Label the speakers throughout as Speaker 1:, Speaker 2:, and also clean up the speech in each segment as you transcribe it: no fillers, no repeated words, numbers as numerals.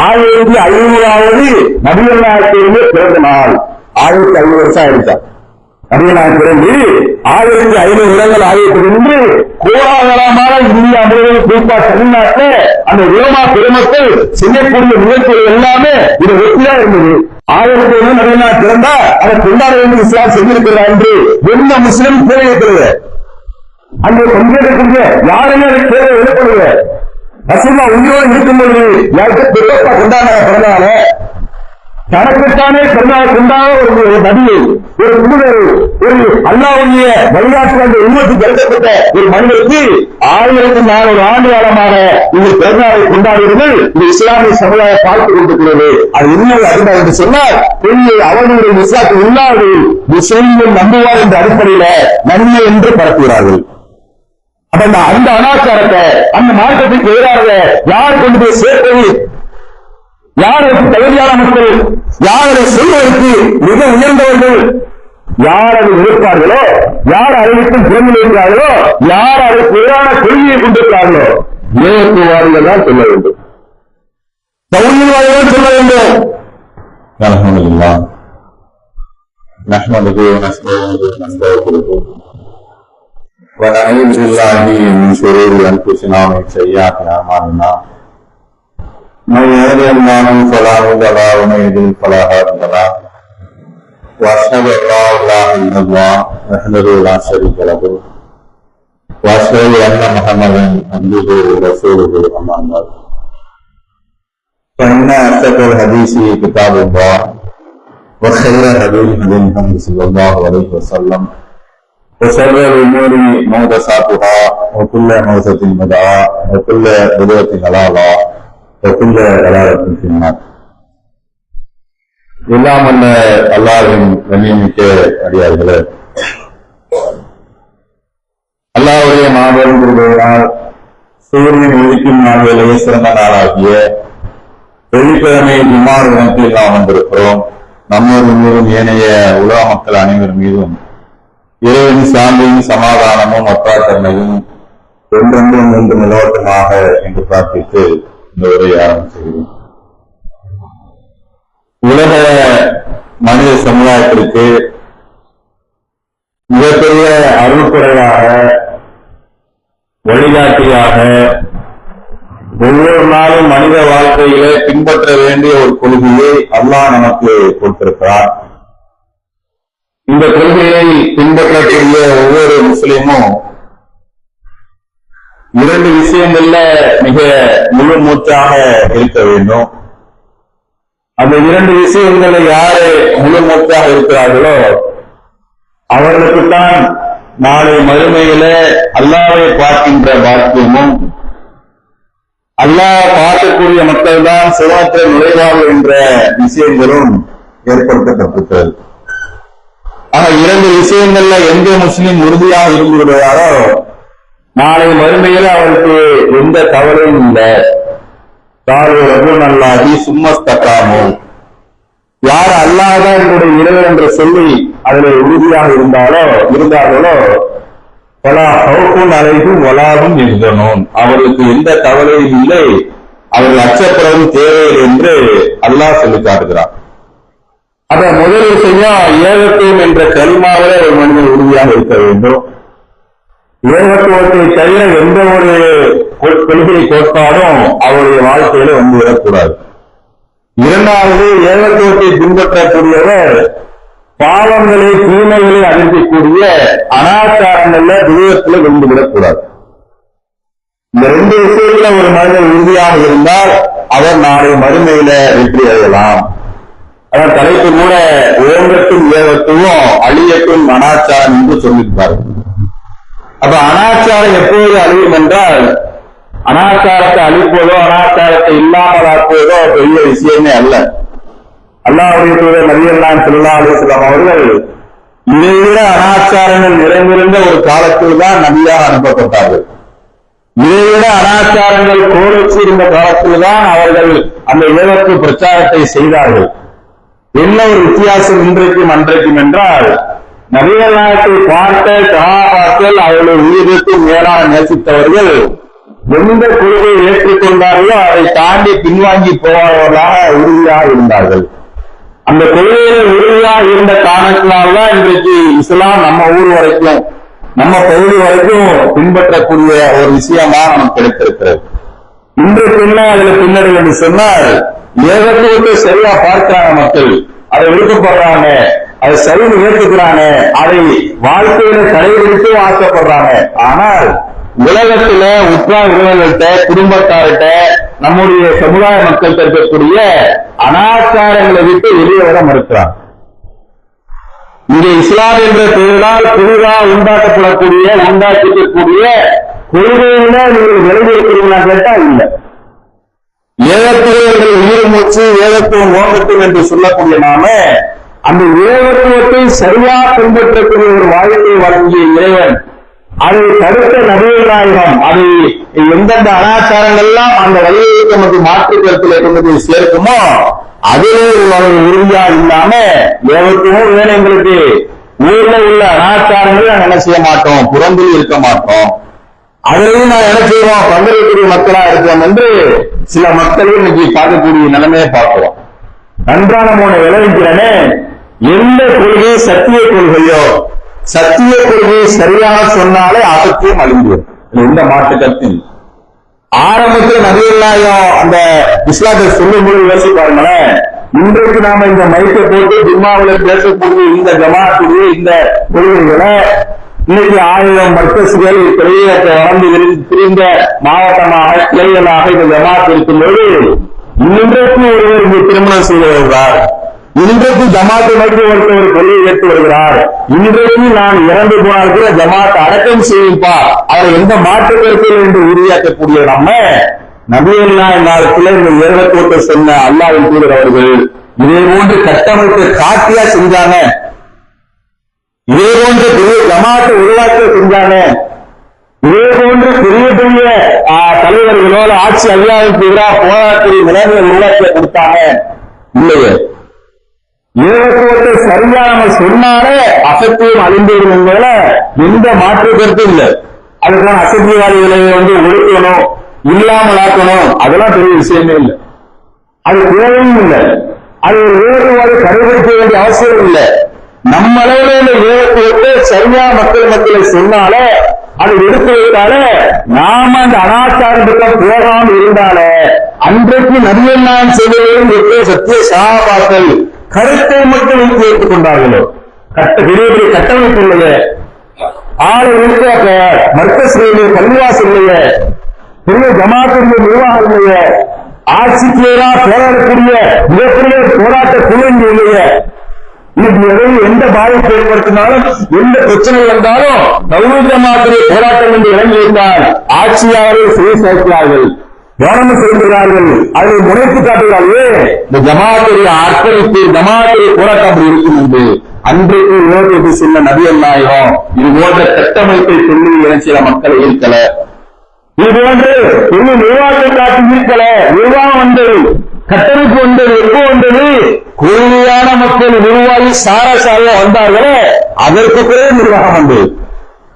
Speaker 1: 1500வது நபிகள் நாயகத்திலிருந்து பிறந்த நாள். 1500 வருஷம் ஆயிடுச்சார். நபிகள் நாயகம் பிறந்து 1500 வருடங்கள் ஆகியதிலிருந்து கோலாகலமான இந்தியா முழுவதும் குறிப்பா தமிழ்நாட்டில் அந்த ரோமா பெருமக்கள் செய்யக்கூடிய முயற்சிகள் எல்லாமே இது ஒத்தியா இருந்தது. 1500 நபிகள் நாயகம் பிறந்தா அதை கொண்டாட வேண்டிய இஸ்லாம் செஞ்சிருக்கிறார் என்று எந்த முஸ்லிம் கேள்வி இருக்கிறது. அங்கே பங்கேற்கக்கூடிய யாருமே அதை கேள்வி எழுப்படுவது ரசூலுல்லாஹ் உயிரோடு இருக்கும்போது யாருக்கு பெருப்பா கொண்டாட பிறந்தால தனக்குத்தானே பெருநாள் கொண்டாட ஒரு நபியை ஒரு முழுவர் ஒரு அல்லாஹ்வுடைய வழிகாட்டு அந்த உருவத்துக்கு எழுதப்பட்ட ஒரு மனிதருக்கு 1400 ஆண்டு காலமாக இந்த பெருநாளை கொண்டாடுவர்கள் இந்த இஸ்லாமிய சமுதாயம் பார்த்துக் கொண்டிருக்கிறது. அது இன்னொரு அதிகம் என்று சொன்னால் பெரிய அவர்களுடைய இஸ்லாத்துக்கு இல்லாது முஸ்லிம்கள் நம்புவார் என்ற அடிப்படையில நன்மை என்று பரப்புகிறார்கள். அந்த அனாச்சாரத்தை அந்த மார்க்கத்துக்கு எதிராக யார் கொண்டு போய் சேர்ப்பது, யார் அதற்கு தகுதியான மக்கள், யார் அதை சொல்வதற்கு மிக உயர்ந்தவர்கள், யார் அதை எதிர்ப்பார்களோ, யார் அறிவிக்கும் திறமையில் இருக்கிறார்களோ, யார் அதற்கு எதிரான கொள்கையை கொண்டிருக்கிறார்களோ ஏகத்துவாதிகள் தான் சொல்ல வேண்டும், தௌஹீத்வாதிகள் சொல்ல வேண்டும். அல்ஹம்துலில்லாஹ் நஹ்மதுஹு வ நஸ்தஈனுஹு வ நஸ்தக்ஃபிருஹு ونعوذ بالله من شرور انفسنا ومن سيئات اعمالنا من يهده الله فلا مضل له ومن يضلل فلا هادي له واشهد ان لا اله الا الله وحده لا شريك له واشهد ان محمدا عبده ورسوله اما بعد فان اصدق الحديث كتاب الله وخير الهدي هدي محمد صلى الله عليه وسلم وشر الأمور محدثاتها وكل محدثة بدعة وكل بدعة ضلالة وكل ضلالة في النار. எல்லாம் அல்ல அல்லாஹ்வின் கண்ணியமிக்க அடியார்களே, அல்லாஹ்வுடைய மாபெரும் கிருபையினால் சூரியன் உதிக்கும் நாள்களிலே சிறந்த நாளாகிய வெள்ளிக்கிழமை ஜும்ஆர் தினத்தில் நாம் வந்திருக்கிறோம். நம்மோடு மீதும் ஏனைய உலக மக்கள் அனைவர் மீதும் இறைவனின் சாந்தியும் சமாதானமும் ஒத்தாத்தன்மையும் ஒன்றொன்றும் ஒன்று நிலவட்டமாக என்று பிரார்த்தித்து இந்த உரையை ஆரம்பிக்கிறேன். உலக மனித சமுதாயத்திற்கு மிகப்பெரிய அருள்குறையாக வழிகாட்டியாக ஒவ்வொரு நாளும் மனித வாழ்க்கையிலே பின்பற்ற வேண்டிய ஒரு கொள்கையை அல்லாஹ் நமக்கு கொடுத்திருக்கிறார். இந்த கொள்கையை பின்பற்றக்கூடிய ஒவ்வொரு முஸ்லிமும் 2 விஷயங்கள்ல மிக முழு மூச்சாக இருக்க வேண்டும். அந்த 2 விஷயங்களை யாரு முழு மூச்சாக இருக்கிறார்களோ அவர்களுக்குத்தான் நாளை மறுமையில அல்லாஹ்வை பார்க்கின்ற பாக்கியமும், அல்லாஹ் பார்க்கக்கூடிய மக்கள் தான் சுவாத்திர நுழைவார்கள் என்ற விஷயங்களும் ஏற்படுத்தப்பட்டிருக்கிறது. ஆக 2 விஷயங்கள்ல எந்த முஸ்லிம் உறுதியாக இருந்து விடுவாரோ நாளை மறுமையில அவருக்கு எந்த தவறும் இல்லை. அல்லாஹி சும்மஸ்தகாமோ, யார் அல்லாஹ்தான் என்னுடைய இறைவன் என்று சொல்லி அதில் உறுதியாக இருந்தார்களோ பலா ஹவுஃபுன் அலைஹிம் வலாஹும் யஹ்சனூன், அவர்களுக்கு எந்த தவறையும் இல்லை, அவர்கள் அச்சப்படவும் தேவையில்லை என்று அல்லாஹ் சொல்லி காட்டுகிறார். அத முதல் விஷயம் ஏகத்துவம் என்ற கலிமாவிலே ஒரு மனிதன் உறுதியாக இருக்க வேண்டும். ஏகத்துவத்தை தவிர எந்த ஒரு கொள்கை கோட்பாடும் அவருடைய வாழ்க்கையில வந்து விடக்கூடாது. 2வது, ஏகத்துவத்தை பின்பற்றக்கூடியவர் பாவங்களை தீமைகளை அழிக்கக்கூடிய அனாச்சாரங்கள்ல விதத்துல விழுந்துவிடக்கூடாது. இந்த 2 விஷயத்துல ஒரு மனிதன் உறுதியாக இருந்தால் அவர் நாளை மறுமையில வெற்றி அடையலாம். அதான் தலைப்பு கூட ஓங்கட்டும் ஏகத்துவம் அழியட்டும் அனாச்சாரம் என்று சொல்லியிருப்பாரு. அப்ப அனாச்சாரம் எப்போது அழியும் என்றால், அனாச்சாரத்தை அழிப்பதோ அனாச்சாரத்தை இல்லாமலாக்குவதோ பெரிய விஷயமே அல்ல. அல்லாஹ்வுடைய தூதர் நபியல்லாஹு ஸல்லல்லாஹு அலைஹி வஸல்லம் அவர்கள் இதைவிட அனாச்சாரங்கள் நிறைந்திருந்த ஒரு காலத்தில் தான் நபியாக அனுப்பப்பட்டார்கள். இதைவிட அனாச்சாரங்கள் கோலோச்சி இருந்த காலத்தில் தான் அவர்கள் அந்த ஏகத்துவ பிரச்சாரத்தை செய்தார்கள். என்ன ஒரு வித்தியாசம் இன்றைக்கும் அன்றைக்கும் என்றால், நபிகள் நாயகத்தை பார்த்த சஹாபாக்கள் அவர்களை உயிருக்கு மேலாக நேசித்தவர்கள் எந்த கொள்கையை ஏற்றுக்கொண்டார்களோ அதை தாண்டி பின்வாங்கி போவார்களாக உறுதியாக இருந்தார்கள். அந்த கொள்கையில உறுதியாக இருந்த காரணத்தினால்தான் இன்றைக்கு இஸ்லாம் நம்ம ஊர் வரைக்கும் நம்ம பகுதி வரைக்கும் பின்பற்றக்கூடிய ஒரு விஷயமா நமக்கு கிடைத்திருக்கிறது. இன்றைக்கு என்ன அதுல பின்னணி என்று சொன்னால், ஏகத்துவத்தை சரியா பார்க்கிறாங்க மக்கள், அதை விருப்பப்படுறாங்க, அதை சரின்னு ஏற்றுக்கிறாங்க, அதை வாழ்க்கையில கடைபிடித்து ஆசைப்படுறாங்க. ஆனால் உலகத்துல உற்றார் உறவுகள்கிட்ட, குடும்பத்தார்கிட்ட, நம்முடைய சமுதாய மக்கள் இருக்கக்கூடிய அனாச்சாரங்களை விட்டு வெளியே வர மறுக்கிறாங்க. இங்கே இஸ்லாம் என்ற பெயரால் புதிதாக உண்டாக்கக்கூடிய கொள்கையில நீங்கள் விலகி இருக்கிறீங்களா கேட்டா இல்லை. ஏகத்துவங்கள் உயிர் மூச்சு, ஏகத்துவம் ஓகத்துவம் என்று சொல்லக்கூடிய நாம அந்த ஏகத்துவத்தை சரியா பின்பற்றக்கூடிய ஒரு வாழ்க்கையை வழங்கிய இறைவன், அதை தடுத்த நபிகள் நாயகம், அதை எந்தெந்த அனாச்சாரங்கள்லாம் அந்த வழியை நமக்கு மாற்று கருத்தில் இருந்ததை சேர்க்குமோ அதிலே உறுதியா இல்லாம ஏகத்துவம் வேணும் எங்களுக்கு, ஊர்ல உள்ள அனாச்சாரங்கள் நாங்கள் என்ன செய்ய மாட்டோம், புறம்பில் இருக்க மாட்டோம், அதிலையும் நான் என்ன செய்வோம், பங்கேற்கக்கூடிய மக்களா இருக்கோம் என்று சில மக்களும் இன்னைக்கு பார்க்கக்கூடிய நிலைமையை பார்க்கிறோம். நன்றான மூணு விளைவிக்கிறனே, எந்த கொள்கை சத்திய கொள்கையோ, சத்திய கொள்கையை சரியாக சொன்னாலே அசத்தியம் அழிந்துவிடும். எந்த மாற்று கருத்தில் ஆரம்பத்தில் நபிகள் நாயகம் அந்த இஸ்லாத்தை சொல்லும் போது யோசிச்சு பாருங்களேன். இன்றைக்கு நாம இந்த மைக்கை போட்டு ஜும்மாவில் பேசக்கூடிய இந்த ஜமாத்துடைய இந்த கொள்கைகளை இன்னைக்கு 1000 மர்க்கஸ்கள் பெரிய வளர்ந்து திரிந்த மாவட்டமாக கிளைகளாக இந்த ஜமாத் இருக்கும்போது, இன்றைக்கு ஒருவர் இங்கு திருமணம் செய்து வருகிறார், இன்றைக்கு ஜமாத்தை நோக்கி ஒருத்தவர் கொள்கையை ஏற்று வருகிறார், இன்றைக்கு நான் இறந்து போனால் கூட ஜமாத்தை அடக்கம் செய்யும்பா, அவர் எந்த மாற்று கருத்தில் என்று உறுதியாக்கக்கூடிய நம்ம நபிகள் நாயகத்தில் இந்த ஏகத்துவத்தை சொன்ன அல்லாஹ்வின் தூதர் அவர்கள் இதே போன்று கட்டமைப்பை காட்டியா செஞ்சாங்க, இதே போன்று பெரிய ஜமாத்தை உருவாக்க செஞ்சாங்க, இதே போன்று பெரிய பெரிய தலைவர்களோட ஆட்சி அதிகாரத்துக்கு எதிராக போராட்டத்தில் நிலைமையை உருவாக்க கொடுத்தாங்க இல்லையே. ஏகத்துவத்தை சரியா நம்ம சொன்னாலே அசத்தியம் அழிந்துவிடும் என்பதுல எந்த மாற்று கருத்து இல்லை. அதுக்கான அசத்தியவாதிகளை ஒடுக்கணும், இல்லாமல் ஆக்கணும், அதெல்லாம் பெரிய விஷயமே இல்லை, அது தேவையும் இல்லை, அது ஒரு ஏகத்துவாதி கடைபிடிக்க வேண்டிய அவசியம் இல்லை. நம்ம அளவில் இந்த ஏகத்துவத்தை சரியா மக்களை சொன்னாலே, அதை எடுத்து வைத்தாலே, நாம அந்த அனாச்சாரத்துக்கு போகாமல் இருந்தாலே அன்றைக்கு நபிகள் நாயகம் செய்தவர்களும் எப்படி சத்திய சஹாபாக்கள் கருத்தை மட்டும் வைத்து வைத்துக் கொண்டார்களோ, பெரிய பெரிய கட்டமைப்பு இல்லையே, ஆளை இருக்க மர்க்கஸ் இல்லையே, பள்ளிவாசல் இல்லையே, பெரிய ஜமாத்துடைய நிர்வாகம் இல்லையே, ஆட்சிக்கு எதிராக போராடக்கூடிய மிகப்பெரிய போராட்ட குழு இல்லையே. இன்னைக்கு எதையும் எந்த பாதிப்பு ஏற்படுத்தினாலும், எந்த பிரச்சனை வந்தாலும் தௌஹீத் ஜமாத்துடைய போராட்டம் என்று இறங்கியிருந்தால் ஆட்சியாளர்கள் செய்தி சேர்க்கிறார்கள், கவனம் செலுத்துகிறார்கள், அதை முனைத்து காட்டுகிறார்கள். இந்த ஜமாத்துடைய அர்ப்பணிப்பு, ஜமாத்துடைய போராட்டம் அப்படி இருக்கும் என்று அன்றைக்கு உலகத்தை சொன்ன நபிகள் நாயகம் இது போன்ற கட்டமைப்பை சொல்லி சில மக்களை ஈர்க்கல, இது போன்று இன்னும் நிர்வாகத்தை காட்டி ஈர்க்கல. நிர்வாகம் வந்தது, கட்டமைப்பு வந்தது, எப்போ வந்தது, கொள்கையான மக்கள் நிர்வாகி சாராசாரியா வந்தார்களே அதற்கு பிறகு நிர்வாகம் வந்தது,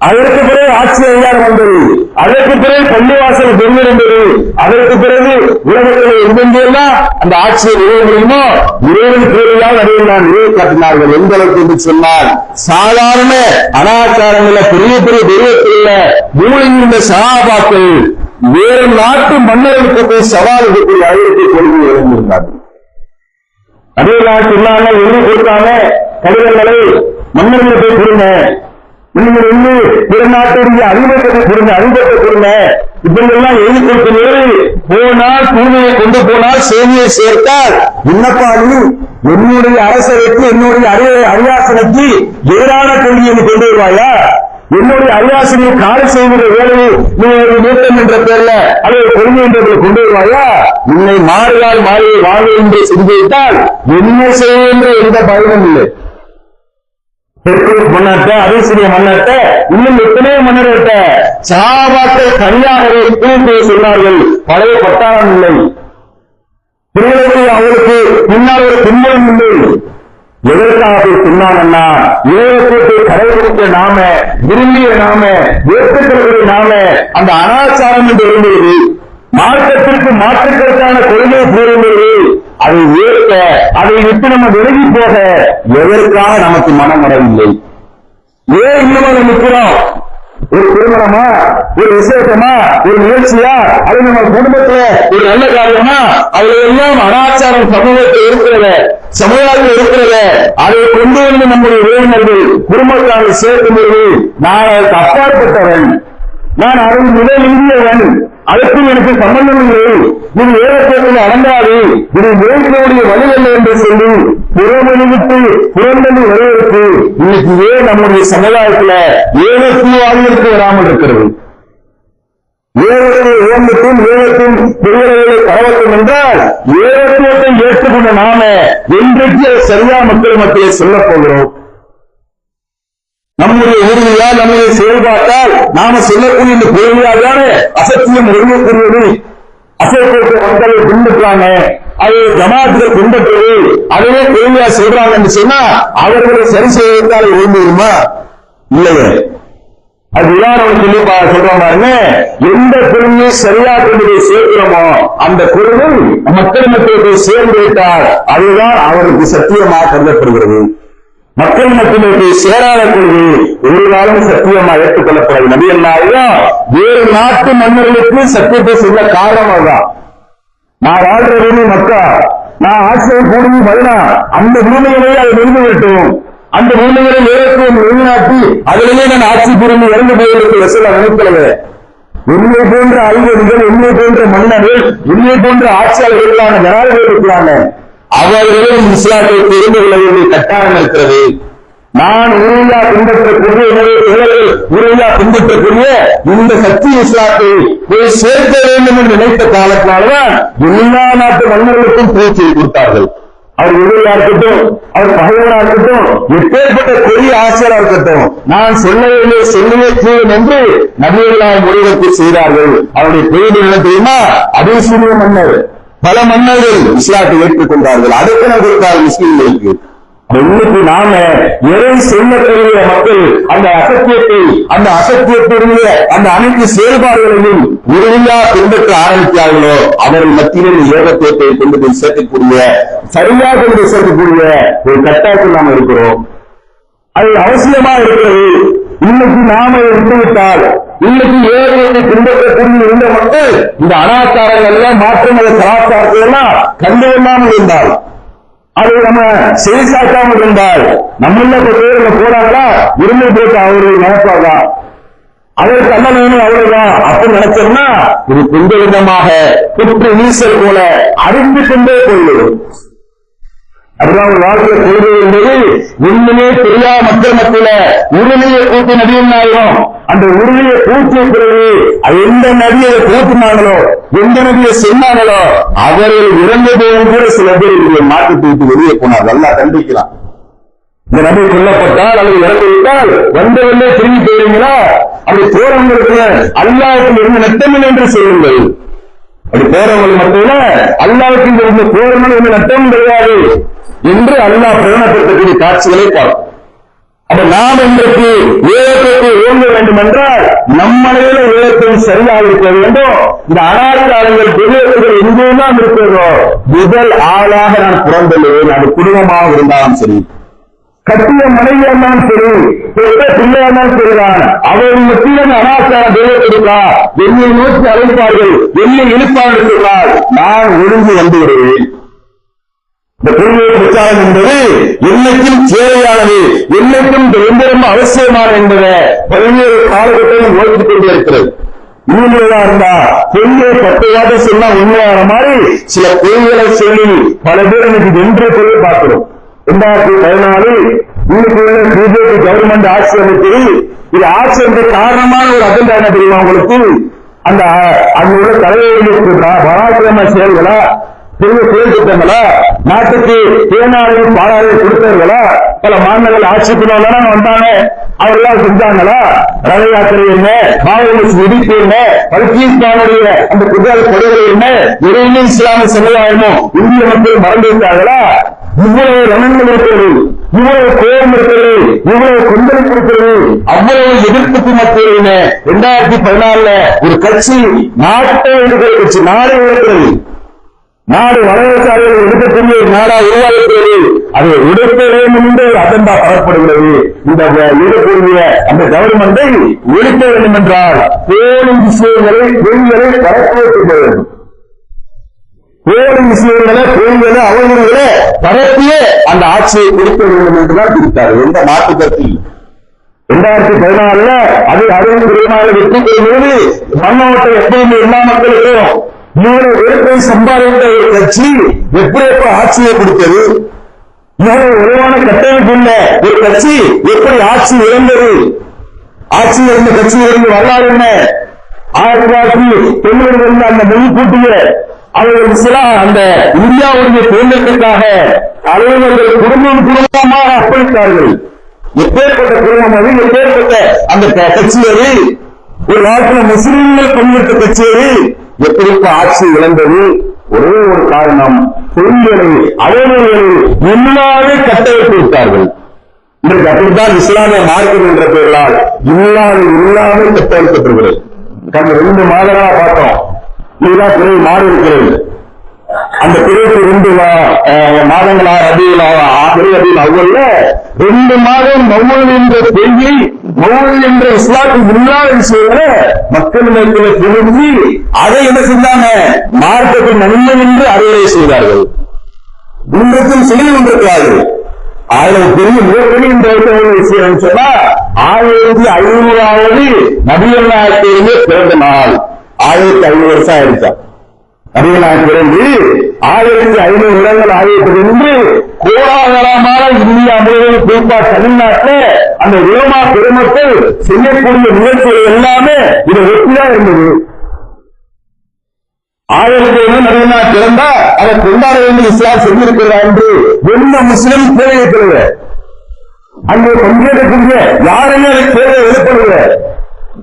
Speaker 1: அதற்கு பிறகு ஆட்சி அதிகாரம் வந்தது, அதற்கு பிறகு பள்ளிவாசல் பெருந்திருந்தது, அதற்கு பிறகு உலகத்தில் எங்கெங்கெல்லாம் அந்த ஆட்சியை நிறுவ முடியுமோ இறைவன் பேரையால் நடுவில் நிறுவ காட்டினார்கள். எந்த அளவுக்கு என்று சொன்னால், சாதாரண அனாச்சாரங்கள பெரிய பெரிய தெய்வத்தில் மூலிகின்ற சஹாபாக்கள் வேறு நாட்டு மன்னர்களுக்கு போய் சவால் இருக்கக்கூடிய அளவுக்கு கொள்கை இறங்கியிருந்தார்கள். அதே சொன்னாங்க, எழுதி கொடுத்தாங்க கடிதங்களை, மன்னர்களை போய் கொடுங்க, நீங்கள் பிற நாட்டுடைய அதிபத்தை கொடுங்க, அதிபத்தை கொடுங்க, இப்பெல்லாம் எழுதி கொடுக்கும்போது போனால் தூய்மையை கொண்டு போனால் செய்தியை சேர்த்தால் விண்ணப்பா நீ என்னுடைய அரசவைக்கு, என்னுடைய அரியாசனைக்கு எதிரான கொள்கையை கொண்டு வருவாயா, என்னுடைய அரியாசனையை காலை செய்கிற வேலையை நீ ஒரு நீட்டம் என்ற பேர்ல அதை கொள்கை என்றதை கொண்டு வருவாயா, உன்னை மாறுகால் மாறியை வாழ என்று செஞ்சுவிட்டால் என்ன செய்கின்ற எந்த பயனும் இல்லை. மன்னர்கிட்ட, அரசியல் மன்னர்கிட்ட, இன்னும் எத்தனையோ மன்னர்கிட்ட சஹாபாக்கள் தனியாகவே கூட்டு சொன்னார்கள். பழைய பட்டாளம் இல்லை, பிள்ளைகளுக்கு அவருக்கு பின்னால் ஒரு பின்புலம் இல்லை, எதற்காக சொன்னாங்கன்னா ஏகத்தை கடைபிடிக்க நாம, விரும்பிய நாம, ஏற்றுக்கொள்கிற நாம, அந்த அனாச்சாரம் என்று இருந்தது மார்க்கத்திற்கு மாற்றுக்கருத்தான கொள்கை கூறுகிறது. அதை ஏற்க, அதை விட்டு நம்ம விலகி போக எதற்காக நமக்கு மனம் வரவில்லை? ஏன் இன்னும் அதை நிற்கிறோம்? ஒரு திருமணமா, ஒரு விசேஷமா, ஒரு நிகழ்ச்சியா, அது நம்ம குடும்பத்துல ஒரு நல்ல காரியமா, அதுல எல்லாம் அனாச்சாரம் சமூகத்தில் இருக்கிறத, சமுதாயத்தில் இருக்கிறத, அதை கொண்டு வந்து நம்முடைய உறவினர்கள் குடும்பத்தார்கள் சேர்க்கும் பொழுது நான் அதற்கு அப்பாற்பட்டவன், நான் அதை முதல் இந்தியவன், அதற்கும் எனக்கு சம்பந்தம் இல்லை, இது ஏகத்தில் அடங்காது, இது இறைவனுடைய வழிகள் என்று சொல்லி புறமொழிவிட்டு புறந்தள்ளி வருவதற்கு இன்னைக்கு ஏன் நம்முடைய சமுதாயத்துல ஏகத்துவாதிகளுக்கு வராமல் இருக்கிறது? ஏகத்தை உயர்ந்துட்டும் ஏகத்தின் பெரியவர்களை கலவட்டும் என்றால் ஏகத்துவத்தை ஏற்றுக்கொண்ட நாம என்றைக்கு சரியா மக்கள் மத்தியை சொல்லப் போகிறோம்? நம்முடைய உறுதியா, நம்முடைய செயல்பாட்டால் நாம சொல்லக்கூடிய இந்த பொறுமையாதான அசத்தியம் உருவக்கூடியது. அசத்தியத்தை மக்களை பின்பற்றாங்க, அது ஜமாத்துகள் பின்பற்றுவது, அதுவே பொறுமையா சொல்றாங்கன்னு சொன்னா அவர்களை சரி செய்வதால் விரும்புமா? இல்லையே. அது உதாரணம் சொல்லி சொல்ற பாருங்க, எந்த பொருளையை சரியா கொண்டு போய் சேர்க்கிறோமோ அந்த பொருளை மக்கள் மத்தியில் போய் சேர்ந்து விட்டால் அதுதான் அவருக்கு சத்தியமாக கருதப்படுகிறது. மக்கள் மத்தியிலே சேராத கொள்கை ஒரு காலம் சத்தியமா ஏற்றுக்கொள்ளப்படாது. நபி அல்லாஹ் வேறு நாட்டு மன்னர்களுக்கு சத்தியத்தை சொல்ல காரணம் தான். நான் வாழ்ற பூமி மக்கா, நான் ஆசிரியர் பூமி மதினா, அந்த பூமிகளை அதை நிறுத்தி விட்டோம். அந்த பூமிகளை ஏற்கும் வெளிநாட்டி அதிலேயே நான் ஆட்சி புரிந்து இறந்து போவதற்கு சொல்ல நினைக்கிறது. என்னை போன்ற அறிஞர்கள், என்னை போன்ற மன்னர்கள், என்னை போன்ற ஆட்சியாளர்கள் இருக்கிறாங்க, ஜனாதிபதி இருக்கிறாங்க, அவர்களும் இஸ்லாத்தை தெரிந்து கொள்ள வேண்டிய கட்டாயம் இருக்கிறது. நான் உறுதியா பின்பற்றக்கூடிய உறுதியா பின்பற்றக்கூடிய இந்த சத்திய இஸ்லாத்தை போய் சேர்க்க வேண்டும் என்று நினைத்த காலத்தினால்தான் எல்லா நாட்டு மன்னர்களுக்கும் பேச்சை கொடுத்தார்கள். அவர் எதிரியா இருக்கட்டும், அவர் பகைவனா இருக்கட்டும், எப்பேற்பட்ட பெரிய ஆசிரியரா இருக்கட்டும், நான் சொல்லவே செய்வேன் என்று நபிகளாய் முடிவெடுத்து செய்தார்கள். அவருடைய பெயர் என்ன தெரியுமா? அபிசீனிய மன்னர். பல மன்னர்கள் இஸ்லாத்தை ஏற்றுக்கொண்டார்கள், அடுத்த கொடுத்தார்கள் முஸ்லிம்களுக்கு. இன்னைக்கு நாம எதை சொல்லக்கூடிய மக்கள் அந்த அசத்தியத்துடைய அந்த அனைத்து செயல்பாடுகளையும் உறுதியா பின்பற்ற ஆரம்பித்தார்களோ அவர்கள் மத்தியில் ஏகத்துவத்தை கொண்டு போய் சேர்க்கக்கூடிய, சரியாக கொண்டு சேர்க்கக்கூடிய ஒரு கட்டாயத்தில் நாம் இருக்கிறோம். அது அவசியமா இருக்கிறது. இன்னைக்கு நாம விட்டுவிட்டால், இன்னைக்கு ஏகத்தை பின்பற்றக்கூடிய இருந்த மக்கள் இந்த அனாச்சாரங்கள் எல்லாம் மாற்றமத கலாச்சாரத்தை எல்லாம் கண்டுகொள்ளாமல் இருந்தால், அதை நம்ம செய்சாக்காமல் இருந்தால், நம்மள பேர்ல போறாங்களா உரிமை போட்டு அவர்கள் நினைப்பாங்க, அதற்கு அல்ல வேணும் அவ்வளவுதான் அப்படி நினைச்சோம்னா இது கொஞ்சம் விதமாக குற்று நீசல் போல அறிந்து கொண்டே போய்விடும். அதுதான் ஒரு வாழ்க்கை கொள்கை என்பது ஒண்ணுமே தெரியா மக்கள் மத்தியில உறுதியை கூட்டி நபியும் நாயகம் அந்த உறுதியை கூட்டிய பிறகு எந்த நபியை கூட்டினாங்களோ, எந்த நபியை சொன்னாங்களோ அவர்கள் இறந்ததையும் கூட சில பேர் மாற்றி விட்டு வெளியே போனார். நல்லா கண்டிக்கலாம். இந்த நபி கொல்லப்பட்டால் அல்லது இறந்துவிட்டால் வந்தவர்களே திரும்பி போயிருங்களா? அப்படி போறவங்களுக்கு அல்லாஹ்வுக்கு இருந்து நட்டமில்லை என்று சொல்லுங்கள். அப்படி போறவங்களுக்கு மத்தியில அல்லாஹ்வுக்கு இருந்து போறவங்க எந்த நட்டமும் கிடையாது என்று அல்லாஹ் பிரகடனப்படுத்தக்கூடிய காட்சிகளை பார்க்கும். அப்ப நாம் இன்றைக்கு வேதத்தை ஓங்க வேண்டும் என்றால் நம்மளையில வேதத்தை சரியாக இருக்க வேண்டும். இந்த அனாச்சாரங்கள் விவேகங்கள் எங்கேதான் இருக்கிறதோ முதல் ஆளாக நான் பிறந்துள்ளேன். அது குடும்பமாக இருந்தாலும் சரி, கட்டிய மனைவியா இருந்தாலும் சரி, பெற்ற பிள்ளையா இருந்தாலும் சரிதான், அவர்கள் மத்தியில் அனாச்சாரம் தேவைப்படுகிறா, என்னை நோக்கி அழைப்பார்கள், என்னை இழுப்பார்கள் சொன்னால் நான் ஒழுங்கு வந்து விடுவேன். இந்த கொள்கை பிரச்சாரம் என்பது என்னைக்கும் தேவையானது, என்னைக்கும் ரொம்ப அவசியமானது என்பதை பல்வேறு காலகட்டத்தில் ஓடித்துக் கொண்டே இருக்கிறது. உண்மையா இருந்தா கொள்கையை 10 வாட்டி சொன்னா உண்மையான மாதிரி சில கொள்கைகளை சொல்லி பல பேர் இன்னைக்கு வென்று கொள்ள பார்க்கிறோம். 2014 இன்னைக்கு உள்ள பிஜேபி கவர்மெண்ட் ஆட்சி அமைச்சது. இது ஆட்சி அமைக்க காரணமான ஒரு அஜெண்டா என்ன தெரியுமா உங்களுக்கு? அந்த அங்க உள்ள தலைவர்களுக்கு பராக்கிரம செயல்களா, பெரிய செயல் திட்டங்களா, நாட்டுக்கு தேனாரையும் பாலாரையும் கொடுத்தவர்களா, பல மாநிலங்கள் ஆட்சிக்கு வந்தாங்க, அவர்களால் செஞ்சாங்களா? ரத யாத்திரை என்ன, மாநில இடிப்பு என்ன, பல்கீஸ்தானுடைய அந்த குஜராத் கொலைகள் என்ன, எதையுமே இஸ்லாமிய சமுதாயமும் இந்திய மக்கள் மறந்து விட்டார்களா? இவ்வளவு ரணங்கள் இருக்கிறது, இவ்வளவு கோபம் இருக்கிறது, இவ்வளவு கொந்தளிப்பு இருக்கிறது, அவ்வளவு எதிர்ப்புக்கு மத்தியில் 2014 ஒரு கட்சி நாட்டை எடுக்கிற கட்சி, நாடை எடுக்கிறது, நாடு வளர்ச்சியாளர்கள் எடுக்கக்கூடிய நாடா உருவாகிறது, அதை எடுக்க வேண்டும் என்று அஜெண்டா பரப்பப்படுகிறது. இந்த இருக்கக்கூடிய அந்த கவர்மெண்டை ஒழிக்க வேண்டும் என்றால் போலி விஷயங்களை பொய்களை பரப்புவதற்கு வேண்டும். போலி விஷயங்களை பொய்களை அவர்களை பரப்பியே அந்த ஆட்சியை கொடுக்க வேண்டும் என்றுதான் கொடுத்தார். எந்த மாற்று கருத்து 2014 அது 60 வெற்றி பெறும்போது மண்ணோட்டை எப்போதுமே எல்லா மக்களுக்கும் இவ்வளவு வெறுப்பை சம்பாதித்த ஒரு கட்சி எப்படி எப்ப ஆட்சியை கொடுத்தது? இவ்வளவு உருவான கட்டமைப்பு உள்ள ஒரு கட்சி எப்படி ஆட்சி இழந்தது? ஆட்சியில் இருந்த கட்சியிலிருந்து வரலாறு என்ன? 1990 அந்த முன்கூட்டிய அவர்கள் சில அந்த இந்தியாவுடைய தேர்தலுக்காக தலைவர்கள் குடும்பமாக அர்ப்பணித்தார்கள். எப்பேற்பட்ட குடும்பம் அது, எப்பேற்பட்ட அந்த கட்சி அது, ஒரு நாட்டில் முஸ்லிம்கள் பங்கேற்ற கட்சி அது, எப்படி ஆட்சி இழந்தது? ஒரே ஒரு காரணம், பொய்களை அவர்களை இல்லாத கட்டமைத்து விட்டார்கள். இன்றைக்கு அப்படித்தான் இஸ்லாமிய மார்க்கம் என்ற பெயரால் இல்லாத கட்டமைக்கப்பட்டிருக்கிறது. கடந்த 2 மாதங்களா பார்த்தோம், இதுதான் பிறகு மாறி இருக்கிறது. அந்த பிறகு 2 மாதங்களா ரபியுல் அவ்வல்ல 2 மாதம் மௌல் என்ற செய்தி, மௌல் என்ற இஸ்லாத்துக்கு இல்லாத விஷயங்களை மக்கள் மத்தியில் புரிந்து அதை என்ன செஞ்சாங்க? மார்க்கத்தின் நன்மை என்று அறிவுரை செய்தார்கள். இன்றைக்கும் செய்து கொண்டிருக்கிறார்கள். பெரிய மிகப்பெரிய இந்த விஷயம் சொன்னா 1500வது நபிகள் நாயகத்திலிருந்து பிறந்த நாள். 1500 வருஷம் ஆயிடுச்சா? நபிகள் நாயகம் பிறந்து 1500 வருடங்கள் ஆகியதிலிருந்து கோலாகலமான இந்தியா முழுவதும் குறிப்பா தமிழ்நாட்டில் அந்த உலமா பெருமக்கள் செய்யக்கூடிய நிகழ்ச்சிகள் எல்லாமே இது வெற்றியா இருந்தது. 1500 நபிகள் நாயகம் பிறந்தா அதை கொண்டாட வேண்டிய இஸ்லாம் செஞ்சிருக்கிறதா என்று எந்த முஸ்லிம் கேள்வி இருக்கிறது. அங்கே பங்கேற்கக்கூடிய யாருமே அதை கேள்வி எழுப்பவில்லை.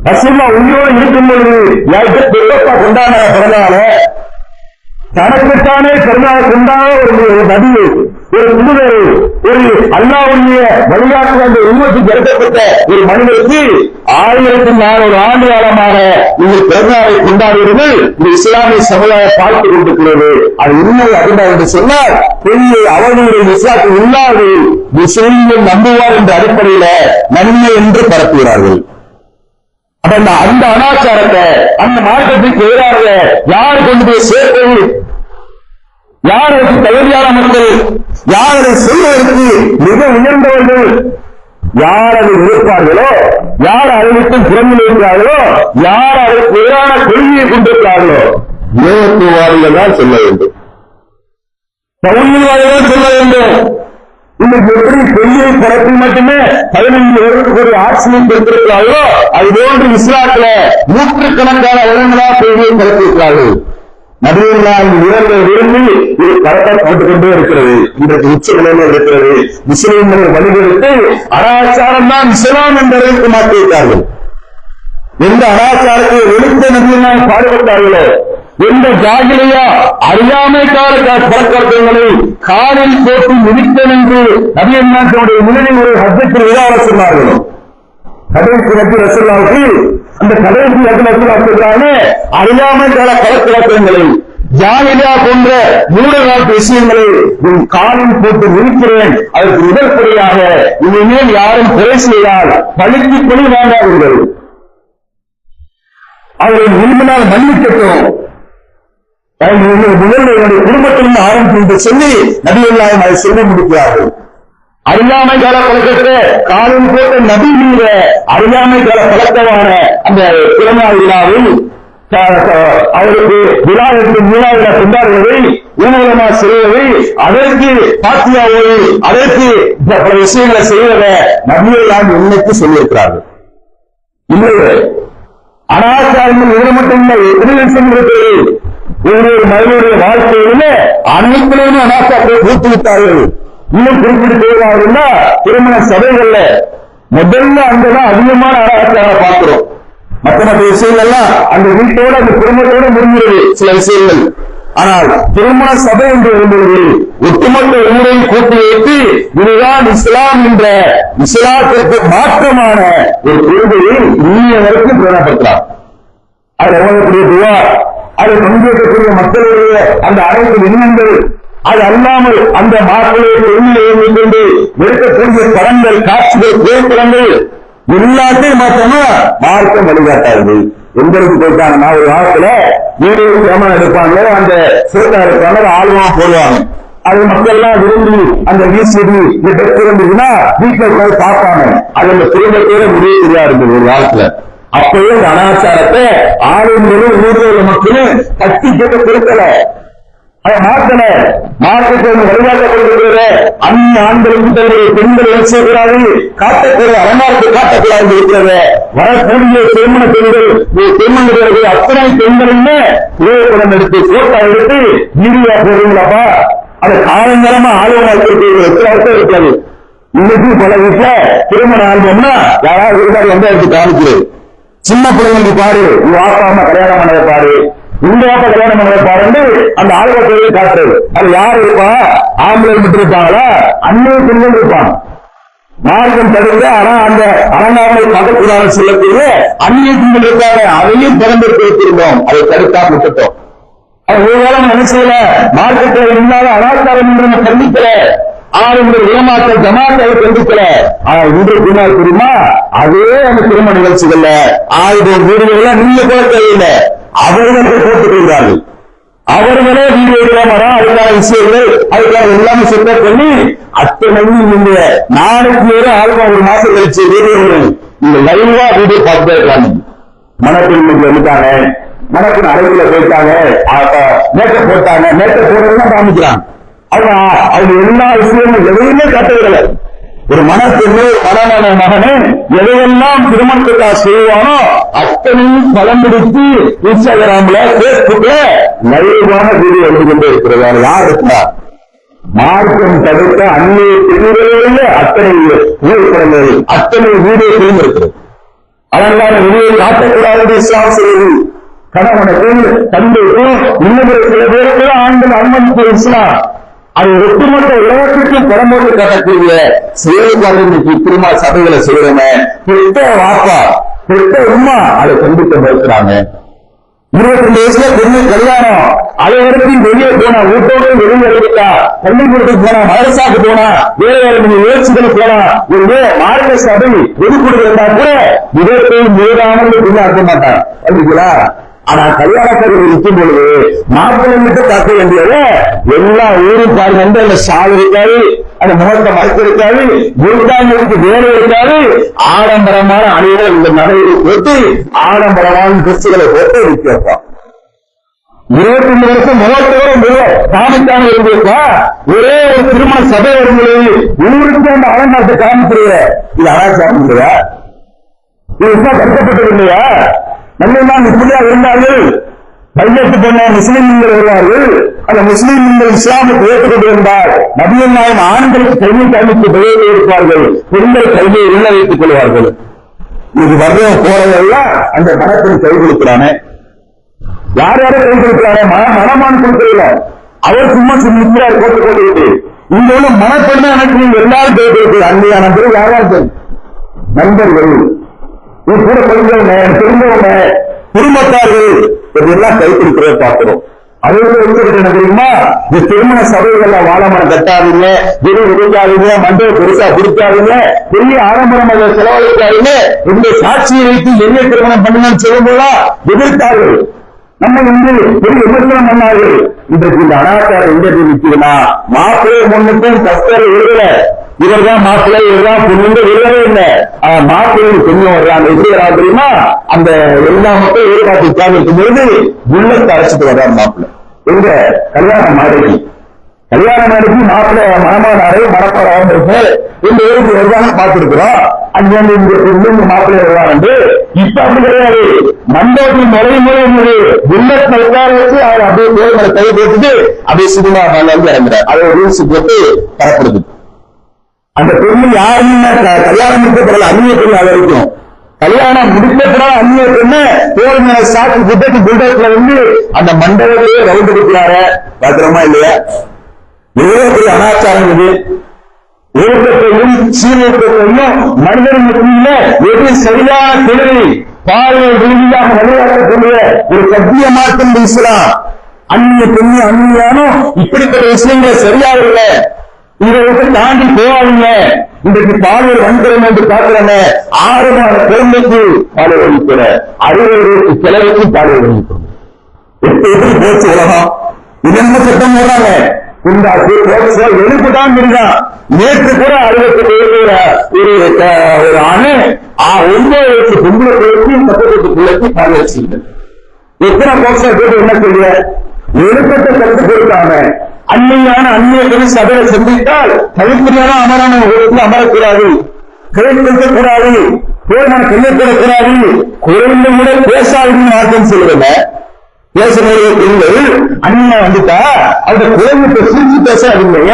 Speaker 1: ரசூலுல்லாஹ் உயிரோடு இருக்கும் பொழுது யாருக்கு பெருப்பா கொண்டாட பிறந்தால தனக்குத்தானே பிறந்தால் கொண்டாட ஒரு நபி, ஒரு முதுகர், ஒரு அல்லாஹ்வுடைய வழிகாட்டு அந்த உம்மத்துக்கு இறக்கப்பட்ட ஒரு மனிதருக்கு 1400 ஆண்டு காலமாக நீங்கள் பிறந்தாரை கொண்டாடுகிறது இந்த இஸ்லாமிய சமுதாயம் பார்த்துக் கொண்டிருக்கிறது. அது உண்மை அஜெண்டா என்று சொன்னால் பெரிய அவர்களுடைய இஸ்லாத்தில் இல்லாது முஸ்லிம்கள் நம்புவார் என்ற அடிப்படையில நன்மை என்று பரப்புகிறார்கள். அந்த அனாச்சாரத்தை அந்த மார்க்கத்துக்கு எதிராக யார் கொண்டு போய் சேர்ப்பது? யார் அதற்கு தகுதியான மக்கள்? யார் அதை சொல்வதற்கு மிக உயர்ந்தவர்கள்? யார் அதை எதிர்ப்பார்களோ, யார் அறிவித்தும் புறமில் இருக்கிறார்களோ, யார் அதற்கு எதிரான கொள்கையை கொண்டிருக்கிறார்களோ ஏகத்துவவாதிகள் தான் சொல்ல வேண்டும், தௌஹீத்வாதிகள் சொல்ல வேண்டும். இன்னைக்கு எப்படி பெரிய பரப்பி மட்டுமே 15 வருடத்துக்கு ஆட்சியை பெற்றிருக்கிறார்களோ அது போன்று இஸ்லாத்துல நூற்றுக்கணக்கான வருடங்களாக பெரிய பரப்பியிருக்கிறார்கள். நபிகள் உயர்ந்த விரும்பி இது பரப்பப்பட்டுக் கொண்டே இருக்கிறது. இன்றைக்கு உச்ச நிலையில் இருக்கிறது. முஸ்லிம்களை வழிபடுத்து அனாச்சாரம் தான் இஸ்லாம் என்றதற்கு மாற்றிவிட்டார்கள். எந்த அனாச்சாரத்தை ஒழித்த நபிகள் பாடுபட்டார்களோ, எந்த ஜாகிலியா அறியாமை கால பழக்கங்களை காலில் போட்டு முடித்தன் என்று நபிகள் நாட்டினுடைய முன்னணி ஒரு ஹஜ்ஜுக்கு விழாவ சொன்னார்களோ, கடைசி நபி ரசூலுல்லாஹி அந்த கடைசி நபி ரசூலுல்லாஹி அறியாமை கால பழக்கங்களை ஜாகிலியா போன்ற மூட நாட்டு விஷயங்களை உன் காலில் போட்டு முடிக்கிறேன். அதற்கு முதற்படியாக இனிமேல் யாரும் குறை செய்தால் பழிக்கு பழி வாங்காதீர்கள், அவரை விரும்பினால் மன்னிக்கட்டும், முதல்வருடைய குடும்பத்திலிருந்து ஆரம்பிக்கும் என்று சொல்லி நபிகள் நாயகம் அதை சொல்ல முடிக்கிறார்கள். அறியாமை கால பழக்கத்திலே காலம் போட்ட நபி மீத அறியாமை கால பழக்கமான அந்த பிறநாள் விழாவில் அவருக்கு விழாவிற்கு விழாவில கொண்டாடுவதை ஊனமா செய்வதை, அதற்கு பாத்தியாவை, அதற்கு பல விஷயங்களை செய்வதை நபிகள் இன்னைக்கு சொல்லியிருக்கிறார்கள். இல்லை அனாச்சாரங்கள் இது மட்டும் இல்லை, எதிர்ப்பு இருக்கிறது. ஒவ்வொரு மனிதனுடைய வாழ்க்கையிலுமே அனைத்திலுமே அனாச்சாரத்தை ஊத்து விட்டார்கள். இன்னும் குறிப்பிட்டு செய்வார்கள்னா திருமண சபைகள்ல முதல்ல அங்கதான் அதிகமான அனாச்சாரம் பார்க்கிறோம். மற்ற விஷயங்கள்லாம் அந்த வீட்டோட அந்த குடும்பத்தோட முடிகிறது சில விஷயங்கள். ஆனால் திருமண சபை என்று வரும்பொழுது ஒட்டுமொத்த ஊரையும் கூட்டி வைத்து இதுதான் இஸ்லாம் என்ற இஸ்லாத்திற்கு மாற்றமான ஒரு கொள்கையை இன்னைய வரைக்கும் பிரகடனப்படுத்தலாம். அது எவ்வளவு துவா, அதை பங்கேற்கக்கூடிய மக்களுடைய அந்த அனைத்து எண்ணங்கள், அது அல்லாமல் அந்த மாக்களை பெண்ணிலை கொண்டு எடுக்கக்கூடிய படங்கள், காட்சிகள், புகைப்படங்கள் எல்லாத்தையும் மாற்றமா மார்க்கம் வழிகாட்டாது. எங்களுக்கு போயிட்டாங்கன்னா ஒரு காலத்துல வீடியோ கேமரா எடுப்பாங்க, அந்த போட்டோ எடுப்பாங்க, ஆல்பமா போடுவாங்க. அது மக்கள் எல்லாம் விரும்பி அந்த விசிடி இருந்துச்சுன்னா வீட்டுல போய் பார்ப்பாங்க. அது அந்த குடும்பத்தோட முடிவு தெரியா இருந்தது ஒரு காலத்துல. அப்பவே இந்த அனாச்சாரத்தை ஆளுநரும் ஊரில் உள்ள மக்களும் கட்டி கேட்க கொடுக்கல, அதை மாற்றல. மாற்றத்தை வழிகாட்டப்படுகிறது. அந்நிய ஆண்களுக்கு தன்னுடைய பெண்கள் என்ன செய்கிறாரு, காட்டக்கூடாது, அலங்காரத்தை காட்டக்கூடாது இருக்கிறது. வரக்கூடிய திருமண பெண்கள் திருமணம் அத்தனை பெண்களுமே புகைப்படம் எடுத்து போட்டோ எடுத்து வீடியோ போடுறீங்களாப்பா, அதை காலங்காலமா ஆளுநர் எத்தனை வருஷம் இருக்காது. இன்னைக்கு பல வீட்டுல திருமண ஆல்பம்னா யாராவது இருந்தாரு எந்த இடத்துக்கு காமிக்கிறது. சின்ன பிள்ளைங்களுக்கு பாரு, வாக்காம கல்யாணம் பண்ணதை பாரு, இந்த வாப்பா கல்யாணம் பண்ணதை பாருன்னு அந்த ஆல்பத்தை காட்டுறது. அது யாரு இருப்பா, ஆம்பளை மட்டும் இருப்பாங்களா, அந்நிய பெண்கள் இருப்பான். மார்க்கம் தடுங்க. ஆனா அந்த அலங்காரங்களை பார்க்கக்கூடாது சொல்லக்கூடிய அந்நிய பெண்கள் இருக்காங்க, அதையும் திறந்திருக்க வைத்திருந்தோம். அதை தடுக்காம விட்டுட்டோம். அது ஒருவேளை என்ன செய்யல, மார்க்கத்தில் இல்லாத அனாச்சாரம் என்று கண்டிக்கல, ஆளுநர் ஏமாற்ற ஜமாத்தை கண்டிக்கல. ஆனா இன்றைக்கு என்ன தெரியுமா, அதே அந்த திருமண நிகழ்ச்சிகள்ல ஆயுதம் வீடுகள் நீங்க போல தேவையில்லை, அவர்கள் போட்டுக் கொள்கிறார்கள். அவர்களே வீடு எடுக்காம அதுக்கான விஷயங்கள் அதுக்கான எல்லாமே செட்டப் பண்ணி அத்தனையும் நீங்க நாளைக்கு ஆளுமா ஒரு மாசம் கழிச்சு வீடியோகள் நீங்க லைவா வீடியோ பார்த்துட்டே இருக்காங்க. மணப்பெண்ணுக்கு வந்துட்டாங்க, மணப்பெண் அறைக்குள்ள போயிட்டாங்க, மேக்கப் போட்டாங்க, மேக்கப் போடுறதுதான் காமிக்கிறாங்க. ஆனா அவங்க எல்லா விஷயமும் எதையுமே காட்டுகிறது. ஒரு மனப்பெண்ணு மனமான மகனே எதையெல்லாம் திருமணத்துக்காக செய்வானோ அத்தனையும் பலம் பிடித்து இன்ஸ்டாகிராம்ல பேஸ்புக்ல லைவான வீடியோ எழுதி கொண்டே இருக்கிறது. யார் இருக்கிறார்? மார்க்கம் தடுத்த அந்நிய பெண்களிலே அத்தனை புகைப்படங்கள், அத்தனை வீடியோ பிலிம் இருக்கிறது. அதனால வெளியே காட்டக்கூடாது இஸ்லாம் செய்வது. கணவனுக்கும் தந்தைக்கும் இன்னொரு சில பேருக்கு ஆண்கள் அனுமதிப்பு இஸ்லாம். அது ஒட்டுமொத்த உலகத்திற்கும் பரம்போட்டு காட்டக்கூடிய செயல்பாடு திருமண சபைகளை செய்யறவங்க பெற்ற வாப்பா பெற்ற உமா அதை கண்டிக்க மறுக்கிறாங்க. 22 வயசுல பெண்ணு கல்யாணம், அதை வரைக்கும் வெளியே போனா, வீட்டோடு வெளியே எழுதிட்டா, பள்ளிக்கூடத்துக்கு போனா, மதரசாக்கு போனா, வேற வேற முயற்சிகளுக்கு போனா, ஒரு மாநில சபை ஒதுக்கீடு கூட விதத்தை மீதானது பின்னாக்க மாட்டான். அப்படிங்களா? ஆனா கல்யாணத்தில் இருக்கும் பொழுது மாப்பிள்ளை காக்க வேண்டியது எல்லா ஊரும் பாருங்க, அந்த சால் இருக்காது, அந்த முகத்தை மறைத்து இருக்காது, குருதாங்களுக்கு வேலை இருக்காது, ஆடம்பரமான அணிகள் இந்த நகையை போட்டு ஆடம்பரமான ட்ரெஸ்ஸுகளை போட்டு வைத்திருப்பான். 22 வருஷம் முகத்தோட காமிக்காம இருந்திருக்கா. ஒரே ஒரு திருமண சபை வரும்பொழுது ஊருக்கு அந்த அலங்காரத்தை காமிக்கிறீங்க. இது அனாச்சாரம் இல்லையா? இது கஷ்டப்பட்டது இல்லையா? நம்மெல்லாம் இப்படியா இருந்தார்கள். பையத்து போன முஸ்லிம்கள் வருவார்கள். அந்த முஸ்லிம்கள் இஸ்லாமுக்கு ஏற்றுக்கொண்டிருந்தால் நபிகள் நாயகம் ஆண்களுக்கு கல்வி காமித்து பெயரை இருப்பார்கள், பெண்கள் கல்வியை உள்ள வைத்துக் கொள்வார்கள். இது வர்ற போறதெல்லாம் அந்த மனத்தில் கை கொடுக்கிறானே. யார் யாரும் கை கொடுக்கிறானே, மனமான் கொடுக்கல. அவர் சும்மா முன்னாள் போட்டுக் கொண்டிருக்கு. இங்க உள்ள மனப்பெண்ணை எனக்கு நீங்க எல்லாரும் கை கொடுக்கிறது. அன்னையான பேர் யாராவது நண்பர்கள், கூட படிந்தவங்க, தெரிந்தவங்க, குடும்பத்தார்கள் இதெல்லாம் கை கொடுக்கிறத பார்க்கிறோம். அதே என்ன தெரியுமா, இந்த திருமண சபைகள்ல வாழமரம் கட்டாதீங்க, வெறும் விதைக்காதீங்க, மண்டபம் பெருசா பிடிக்காதீங்க, பெரிய ஆடம்பரம் அதை செலவழிக்காதீங்க, இந்த சாட்சியை வைத்து என்ன திருமணம் பண்ணுங்கன்னு சொல்லும்போதா எதிர்த்தார்கள். நம்ம பெரிய விமர்சனம் பண்ணார்கள். இன்றைக்கு இந்த அனாச்சாரம் எங்க நிற்கிறதுனா, மாப்பிள்ளை முன்னுக்கும் கஷ்டம் எழுதல, இவர்தான் மாப்பிள்ளை, இவர்தான் பொண்ணு எழுதவே இல்லை. மாப்பிள்ளை கொஞ்சம் வர்றாங்க. எப்படி வராது தெரியுமா, அந்த எல்லா மக்களும் எதிர்பார்த்து உட்கார்ந்து இருக்கும் பொழுது உள்ளத்தை அரைச்சிட்டு வர்றாரு மாப்பிள்ளை. எங்க கல்யாண மாடிக்கு மாப்பிள்ளை மனமானாரே மனப்பாடம் இந்த ஊருக்கு வருவாங்க பார்த்திருக்கிறோம். அங்கிருந்து இங்க மாப்பிள்ளை வருவாங்க. இப்ப அப்படி கிடையாது. மண்டபத்தில் நுழையும்போது புல்லட்ல உட்கார வச்சு அவர் அப்படியே பேர் மேல கை போட்டுட்டு அப்படியே சினிமா மேல வந்து இறங்குறார். அதை ரூல்ஸ் போட்டு பரப்படுது. அந்த பெண்ணு யாருன்னு கல்யாணம் முடிக்கப்படல, அந்நிய பெண் அதை இருக்கும். கல்யாணம் முடிக்கப்படாத அந்நிய பெண்ணு பேர் மேல சாக்கு புத்தத்து புல்லட்ல வந்து அந்த மண்டபத்திலேயே ரவுண்ட் அடிக்கிறார. பத்திரமா இல்லையா? எவ்வளவு பெரிய அனாச்சாரம் இது! ஒழுக்கத்தையும் சீர்திருத்தத்தையும் மனிதன் மத்தியில எது சரியான தெளிவை பாலியல் ரீதியாக வழிகாட்டக்கூடிய ஒரு கத்திய மாற்றம் இஸ்லாம். அந்நிய பெண்ணு அந்நியானோ இப்படிப்பட்ட விஷயங்களை சரியாக இல்லை, இதை விட்டு தாண்டி போவாங்க. இன்றைக்கு பாலியல் வன்கரம் என்று பார்க்கிறேன். 6 மாத குழந்தைக்கு பாலியல் வகிக்கிற 60 செலவுக்கு பாலியல் வகிக்கிறோம். எப்படி போச்சு உலகம்? இதென்ன சட்டம் போடுறாங்க? இந்த எழுப்புதான் இருந்தான். நேற்று கூட 67 ஒரு ஆணு 9 வயசு பொம்பளை பிள்ளைக்கு 18 பிள்ளைக்கு பாலியல் செய்தது. எத்தனை போக்சோ போட்டு என்ன செய்ய? எழுப்பத்தை கருத்து கொடுத்தாங்க. அந்நிய பெண் சபையை சந்தித்தால் தவிர்க்கிறான அமரான உலகத்தில் அமரக்கூடாது, கிடைக்கக்கூடாது, போரான செய்யப்படக்கூடாது, குறைந்த முறை பேசாதுன்னு மாற்றம் சொல்லுவதில்ல. பேசுகிற பெண்கள் அண்ணா வந்துட்டா அந்த குழந்தை சிரிச்சு பேசாதீங்க.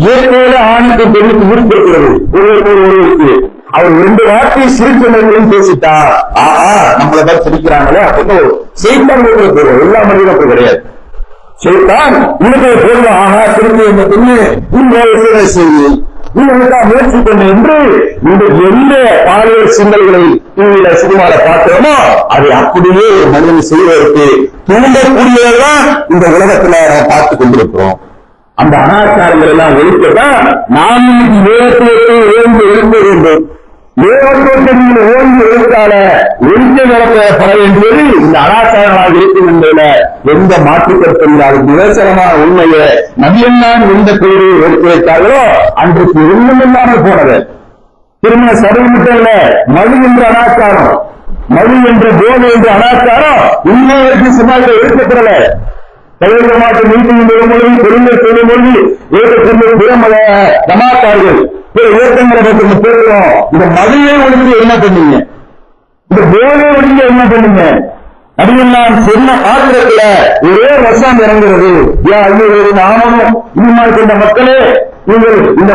Speaker 1: இயற்கையில ஆணுக்கு பெண்ணுக்கு விருப்பப்படுகிறது. ஒருவருக்கு அவர் 2 வார்த்தை சிரிச்சவர்களும் பேசிட்டா நம்மளை தான் சிரிக்கிறாங்களே அப்படின்னு செய்தான் போடுவோம். எல்லா மனிதனும் அப்படி கிடையாது. செய்தான் உனக்கு போடுவான். திரும்பி இந்த பெண்ணு உங்கள் செய்தி முயற்சி பண்ணு என்று இந்த எந்த பாலியல் சிந்தல்களை டிவியில சினிமால பார்த்தோமோ அதை அப்படியே மனிதன் செய்வதற்கு தூண்டக்கூடியதான் இந்த உலகத்துல நாம் பார்த்துக் கொண்டிருக்கிறோம். அந்த அனாச்சாரங்கள் எல்லாம் ஒழிக்கதான் நாம் வேகத்தை ஓய்ந்து எழுந்த வேண்டும். வேகத்தோட்டத்தில் ஓய்ந்து எழுந்தால ஒழிக்க நடத்தப்பட வேண்டியது இந்த அனாச்சாரமாக இருக்கும் என்பதில எந்த மாற்றுக்கருத்தும் இல்லாத நிதர்சனமான உண்மையை நபியன்னான் எந்த பேரை எடுத்து வைத்தார்களோ அன்றைக்கு ஒன்றும் இல்லாமல் போனது. திருமண சபை மட்டும் இல்ல, மது என்ற அனாச்சாரம், மது என்ற போதை என்ற அனாச்சாரம் இன்னும் வரைக்கும் சமாஜத்தில் எடுக்கப்படல. தலைவர் மாற்று மீட்டிங் பெறும்பொழுது பெருமை சொல்லும்பொழுது ஏற்கக்கூடிய பிறமத ஜமாத்தார்கள் பிற இயக்கங்களை பற்றி பேசுறோம். இந்த மதுவை ஒழித்து என்ன பண்ணீங்க? இந்த போதை ஒழித்து என்ன பண்ணீங்க? அப்படின்னு நான் சொன்ன ஆத்திரத்துல ஒரே வருஷம் இறங்குறது. நானும் இனிமால் கொண்ட மக்களே, நீங்கள் இந்த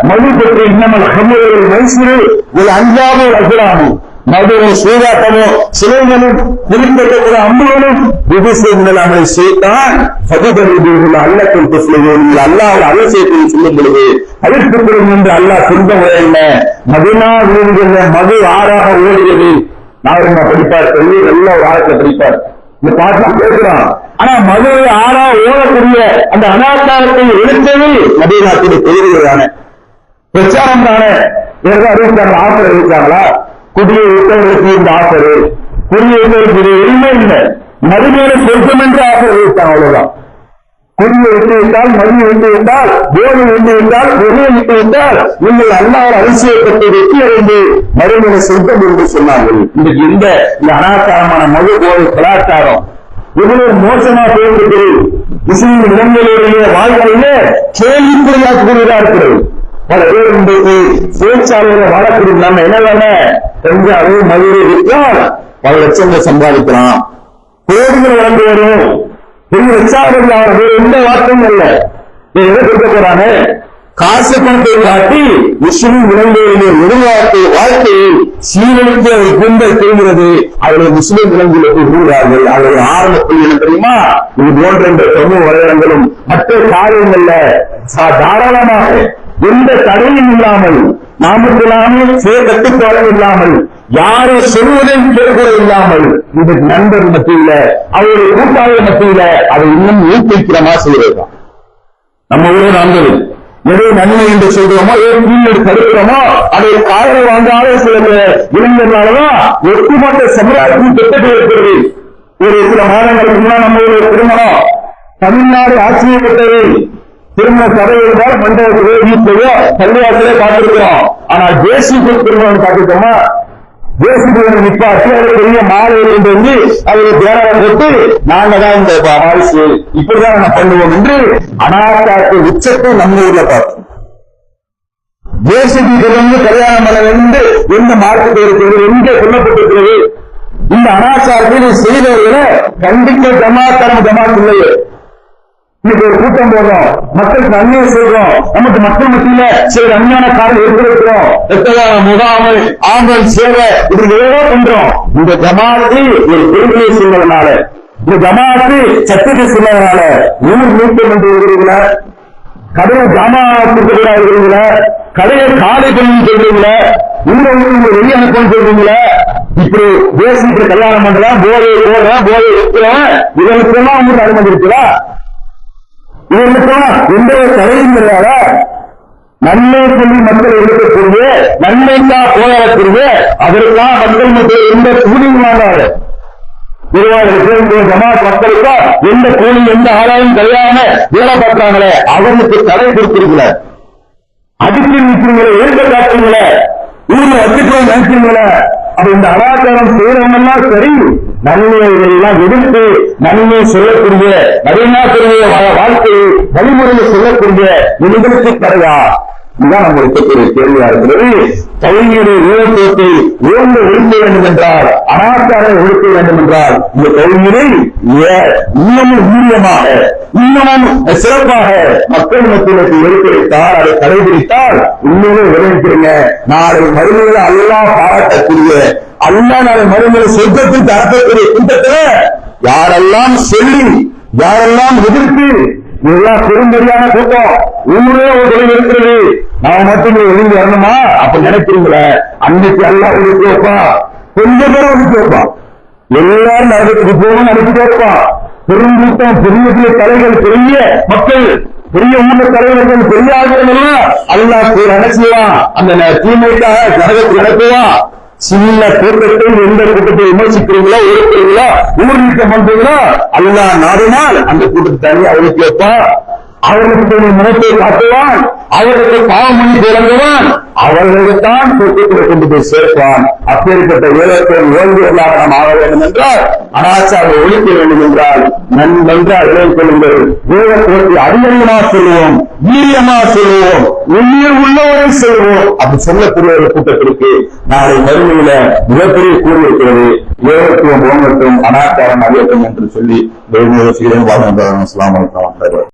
Speaker 1: மது பற்றி இன்னமல் கம்மியர்கள் மைசூரு ஒரு 5வது அகலாமும் மதுவும் சூதாட்டமும் சிலைகளும் குறிப்பிட்ட அம்புகளும் விபூஷங்கள் அவளை செய்தான் அல்லத்தில் பேசுவது அல்லாஹ் அவசியத்தில் சொல்லும் பொழுது அழிப்புப்படும் என்று அல்லாஹ் சொல்ல முறையில மதினா வீடுகள்ல மது ஆறாக ஓடுகிறது. நாகரிகமா படிப்பார், சொல்லி நல்ல ஒரு ஆழத்துல படிப்பார். இந்த பாட்டெல்லாம் பேசுறான். ஆனா மதுவை ஆறா ஓடக்கூடிய அந்த அனாச்சாரத்தை எடுத்தது மதீனாவுடைய பெயர்களான பிரச்சாரம் தானே. அறிவித்தாங்க, ஆஃபர் அறிவித்தாங்களா? குடியை விட்டவர்களுக்கு இந்த ஆஃபர், குடியை விட்டவர்களுக்கு இது எதுவுமே இல்லை. மதுமையில சொர்க்கம் என்று ஆஃபர் அறிவித்தாங்க. அவ்வளவுதான். குடியை விட்டு விட்டால், மதுவை விட்டு விட்டால், போதை விட்டு விட்டால், பொருளை விட்டு விட்டால் நீங்கள் அல்லாஹ் அதிசயப்பட்டு வெற்றி அடைந்து மறுமையில சொர்க்கம் என்று சொன்னார்கள். இன்றைக்கு இந்த அனாச்சாரமான மது போதை கலாச்சாரம் எவ்வளவு மோசமா போயிருக்கிறது. முஸ்லிம் இளைஞர்களுடைய வாழ்க்கையில கேள்விக்குறியாக்கூடியதா இருக்கிறது. பல பேர் இன்றைக்கு பேச்சாளர்களை வாழக்கூடிய நம்ம என்ன வேணா தஞ்சாவூர் மதுரை விற்றால் பல லட்சங்களை சம்பாதிக்கலாம், கோடிகள் வளர்ந்து வரும். பெரிய லட்சாவர்கள் அவர் வேறு எந்த வார்த்தையும் அல்ல. எதை கொடுக்க போறாங்க? காசு பணத்தை காட்டி முஸ்லிம் இளைஞர்களுடைய எதிர்காலத்தை வாழ்க்கையை சீரழித்து அதை கும்பல் தெரிகிறது. அவர்கள் முஸ்லிம் இளைஞர்களுக்கு கூறுகிறார்கள். அவர்கள் ஆரம்பத்தில் என்ன தெரியுமா? இது போன்ற சமூக வலைதளங்களும் மற்ற காரியங்கள்ல தாராளமாக எந்த தடையும் இல்லாமல், நாமத்திலாமல் கட்டுப்பாடும் இல்லாமல், யாரை சொல்வதையும் கேட்கக்கூட இல்லாமல் இந்த நண்பர் மத்தியில அவருடைய கூட்டாளர் மத்தியில அதை இன்னும் ஊக்குவிக்கிறமா செய்யறதுதான் நம்ம ஊரே நண்பர். எதை நன்மை என்று சொல்றோமோ, ஏன் தடுக்கிறோமோ அதை காதலை வாங்காத சில இளைஞர்களாலதான் ஒட்டுமொத்த சமுதாயத்தின் திட்டத்தை ஏற்படுது. ஒரு சில மாதங்களுக்கு முன்னால் நம்ம ஒரு திருமணம் தமிழ்நாடு ஆச்சரியப்பட்டது. திருமண சபை இருந்தால் மண்டபத்திலே வீட்டிலேயோ பள்ளியாசிலே பார்த்திருக்கிறோம். ஆனால் ஜேசிபி திருமணம் பார்த்துட்டோமா? ஜேசிபி நிப்பாட்டி அதை பெரிய மாலை வந்து அவரை தேரம் போட்டு நாங்க தான் இந்த வாரிசு இப்படிதான் நம்ம பண்ணுவோம் என்று அனாச்சாரத்தை உச்சத்தை நம்ம ஊர்ல பார்த்தோம். ஜேசிபி கல்யாணம் பண்ண வேண்டும் எந்த மார்க்கத்தில் இருக்கிறது, எங்கே சொல்லப்பட்டிருக்கிறது? இந்த அனாச்சாரத்தை செய்தவர்களை கண்டிக்க ஜமாத் இல்லையே. இன்னைக்கு ஒரு கூட்டம் போடுறோம், மக்களுக்கு அந்நியம் செய்கிறோம், நமக்கு மக்கள் மத்தியில சில அஞ்ஞான காலம் ஏற்படுத்துறோம், முகாமல் ஆம்பல் சேவை இப்படி ஏதோ பண்றோம். இந்த ஜமாத்து ஒரு பெருமையை செய்வதனால, இந்த ஜமாத்து சட்டத்தை செய்வதனால ஊர் நீக்கம் என்று இருக்கிறீங்களா, கடையை ஜாமாத்துக்கு இருக்கிறீங்களா, கடையை காலை பண்ணி சொல்றீங்களா, ஊரை வெளியே அனுப்பணும் சொல்றீங்களா, இப்படி பேசிட்டு கல்யாணம் பண்றேன், போதை போடுறேன், போதை இருக்கிறேன், இதற்கெல்லாம் உங்களுக்கு அனுமதி இருக்குதா? இதற்கெல்லாம் எந்த ஒரு தடையும் கிடையாத நன்மை சொல்லி மக்கள் எடுக்கக்கூடிய நன்மைக்கா போராடக்கூடிய அதற்காக மக்கள் மக்கள் எந்த கூலியும் வாங்காத ஜமாத் மக்களுக்கா எந்த கூலி எந்த ஆதாயம் கிடையாம வேலை பார்க்கிறாங்களே அவர்களுக்கு தடை கொடுத்திருக்கல. அதுக்கு நிற்கிறீங்களே, ஏற்க காட்டுறீங்களே, ஊர்ல வச்சுக்கிறோம் நினைக்கிறீங்களே. அப்ப இந்த அனாச்சாரம் செய்யறவங்கெல்லாம் சரி, நன்மையெல்லாம் எதிர்த்து நன்மை சொல்லக்கூடிய நவீனாசிரிய வாழ்க்கையை வழிமுறையை சொல்லக்கூடிய நிகழ்ச்சி கிடையா? இதுதான் நம்மளுக்கு ஒரு கேள்வியா இருக்கிறது. கல்வியுடைய உயர்த்தத்தை உயர்ந்து ஒழிக்க வேண்டும் என்றால், அனாச்சாரம் ஒழிக்க வேண்டும் என்றால், இந்த கல்வியை இன்னமும் வீரியமாக இன்னமும் சிறப்பாக மக்கள் மத்தியிற்கு எடுத்துரைத்தால், அதை கடைபிடித்தால் உண்மையிலே விளைவிக்கிறீங்க. நாளை மறுமையில அல்லாஹ் பாராட்டக்கூடிய, அல்லாஹ் நாளை மறுமையில சொர்க்கத்துக்கு அர்த்தக்கூடிய கூட்டத்தில் யாரெல்லாம் சொல்லி யாரெல்லாம் எதிர்த்து இதெல்லாம் பெரும்படியான கூட்டம் ஊரே ஒரு தொழில் இருக்கிறது, நான் மட்டும் எழுந்து வரணுமா அப்ப நினைக்கிறீங்களே, அன்னைக்கு எல்லாம் ஒதுக்கி வைப்பான், கொஞ்சம் பேரும் ஒதுக்கி வைப்பான், எல்லாரும் நரகத்துக்கு போகணும்னு நினைச்சுட்டே இருப்பான். பெருங்கூட்டம், பெரிய பெரிய தலைகள், பெரிய மக்கள், பெரிய ஊர்ல தலைவர்கள், பெரிய ஆகியம் எல்லாம் அல்லாஹ் நினைச்சுவான், அந்த தீமைக்காக நரகத்துக்கு நடத்துவான். சின்ன கூட்டத்தை எந்த கூட்டத்தை விமர்சிக்கிறீங்களோ இருக்கிறீங்களோ ஊர் நீக்கம் பண்றீங்களோ அல்லாஹ் நாடினால் அந்த கூட்டத்தை தனியா ஒதுக்கி வைப்பான். அவர்களுக்கு முகத்தை காட்டுவான், அவர்களுக்கு பாவம் பண்ணி திறங்குவான், அவர்களுக்குத்தான் கூட்டத்தில் கொண்டு போய் சேர்ப்பான். அப்பேற்பட்ட வேதத்தை ஓய்வுகளாக நாம் ஆக வேண்டும் என்றால், அனாச்சாரம் ஒழிக்க வேண்டும் என்றால் நன்றாக விளைவிக் கொள்ளுங்கள். வேதத்தை அதிகமா சொல்லுவோம், வீரியமா சொல்லுவோம், உயிர் உள்ளவரை சொல்லுவோம். அப்படி சொல்லக்கூடிய ஒரு கூட்டத்திற்கு நாளை மறுமையில மிகப்பெரிய கூறி இருக்கிறது. வேதத்துவம் ஓங்கட்டும், அனாச்சாரம் அறியட்டும் என்று சொல்லி வாழ்க்கை.